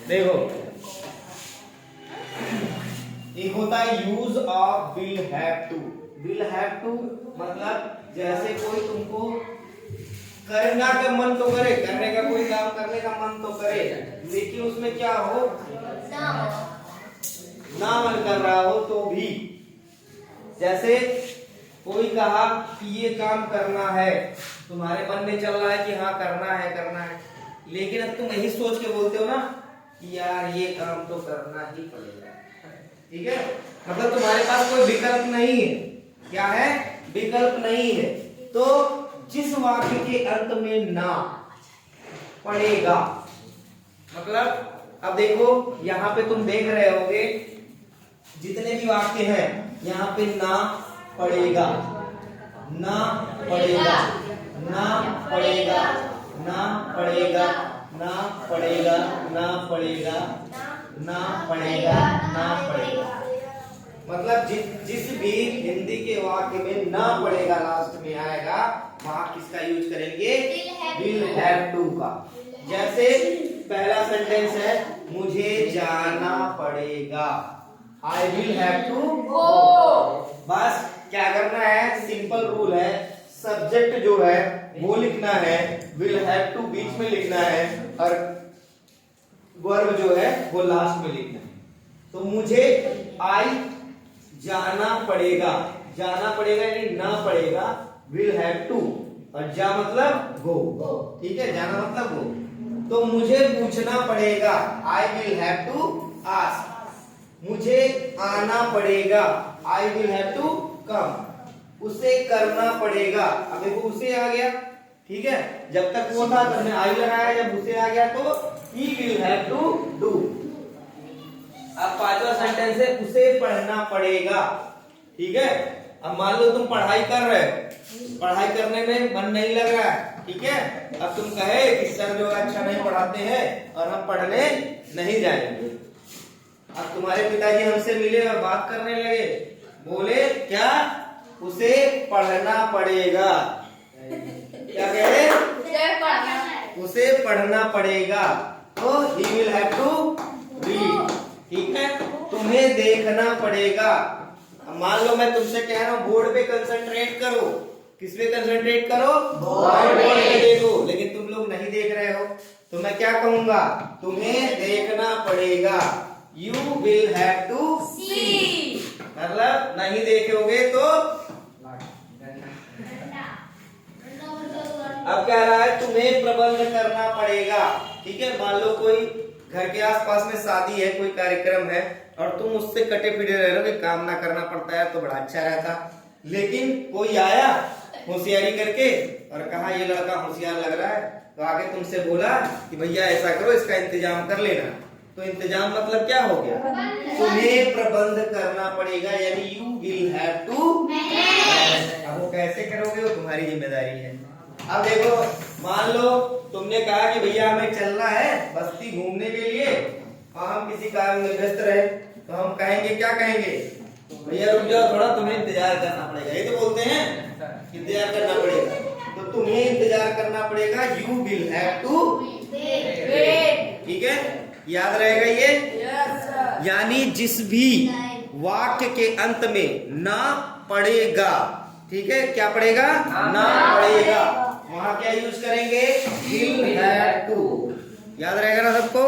देखो एक होता है use of will have to. Will have to मतलब जैसे कोई तुमको करना का मन तो करे, करने का कोई काम करने का मन तो करे, लेकिन उसमें क्या हो ना मन कर रहा हो तो भी। जैसे कोई कहा कि ये काम करना है, तुम्हारे मन में चल रहा है कि हाँ करना है, लेकिन अब तुम यही सोच के बोलते हो ना कि यार ये काम तो करना ही पड़ेगा। ठीक है, मतलब तुम्हारे पास कोई विकल्प नहीं है। क्या है? विकल्प नहीं है। तो जिस वाक्य के अंत में ना पड़ेगा, मतलब अब देखो यहाँ पे तुम देख रहे होगे जितने भी वाक्य हैं यहाँ पे ना पड़ेगा, ना पड़ेगा, ना पड़ेगा, ना पड़ेगा, ना पड़ेगा, ना पड़ेगा, ना पड़ेगा, ना पड़ेगा। मतलब जिस भी हिंदी के वाक्य में ना पड़ेगा लास्ट में आएगा, वहां किसका यूज करेंगे? विल हैव टू का। जैसे पहला सेंटेंस है मुझे जाना पड़ेगा, I will have to go. बस क्या करना है? सिंपल रूल है, सब्जेक्ट जो है वो लिखना है, विल हैव टू बीच में लिखना है और वर्ब जो है वो लास्ट में लिखना है। तो मुझे आई जाना पड़ेगा, जाना पड़ेगा यानी ना पड़ेगा, विल हैव टू, और जा मतलब गो। ठीक है, जाना मतलब गो। तो मुझे पूछना पड़ेगा, I will have to ask. मुझे आना पड़ेगा, I will have to come. उसे करना पड़ेगा, अब देखो उसे आ गया। ठीक है, जब तक वो था तुमने आई लगाया, जब उसे आ गया तो ही विल हैव टू डू। अब पांचवा सेंटेंस है उसे पढ़ना पड़ेगा। ठीक है, अब मान लो तुम पढ़ाई कर रहे हो, पढ़ाई करने में मन नहीं लग रहा है। ठीक है, अब तुम कहे कि सर जो अच्छा नहीं पढ़ाते हैं और हम पढ़ने नहीं जाएंगे। अब तुम्हारे पिताजी हमसे मिले और बात करने लगे, बोले क्या? उसे पढ़ना पड़ेगा। क्या कह रहे? उसे पढ़ना पड़ेगा, तो he will have to read। ठीक है, तुम्हें देखना पड़ेगा। अब मान लो मैं तुमसे कह रहा हूँ बोर्ड पे कंसंट्रेट करो, किस पे कंसंट्रेट करो? बोर्ड पे देखो, लेकिन तुम लोग नहीं देख रहे हो, तो मैं क्या कहूंगा? तुम्हें देखना पड़ेगा, you will have to see। मतलब नहीं देखोगे तो अब कह रहा है तुम्हें प्रबंध करना पड़ेगा। ठीक है, मान लो कोई घर के आसपास में शादी है, कोई कार्यक्रम है और तुम उससे कटे फिरे रह रहे हो कि काम ना करना पड़ता है तो बड़ा अच्छा रहता, लेकिन कोई आया होशियारी करके और कहा ये लड़का होशियार लग रहा है, तो आगे तुमसे बोला कि भैया ऐसा करो, इसका इंतजाम कर लेना। तो इंतजाम मतलब क्या हो गया? तुम्हें प्रबंध करना पड़ेगा, यानी यू विल हैव टू। अब वो कैसे करोगे वो तुम्हारी जिम्मेदारी है। अब देखो मान लो तुमने कहा कि भैया हमें चलना है बस्ती घूमने के लिए और हम किसी काम में व्यस्त रहे, तो हम कहेंगे, क्या कहेंगे? भैया रुक जाओ थोड़ा, तुम्हें इंतजार करना पड़ेगा। ये तो बोलते हैं इंतजार करना पड़ेगा, तो तुम्हें इंतजार करना पड़ेगा, you will have to wait. ठीक है, याद रहेगा ये? यानी जिस भी वाक्य के अंत में ना पड़ेगा, ठीक है, क्या पड़ेगा? ना पड़ेगा, वहां क्या यूज करेंगे? Will have to. याद रहेगा ना सबको?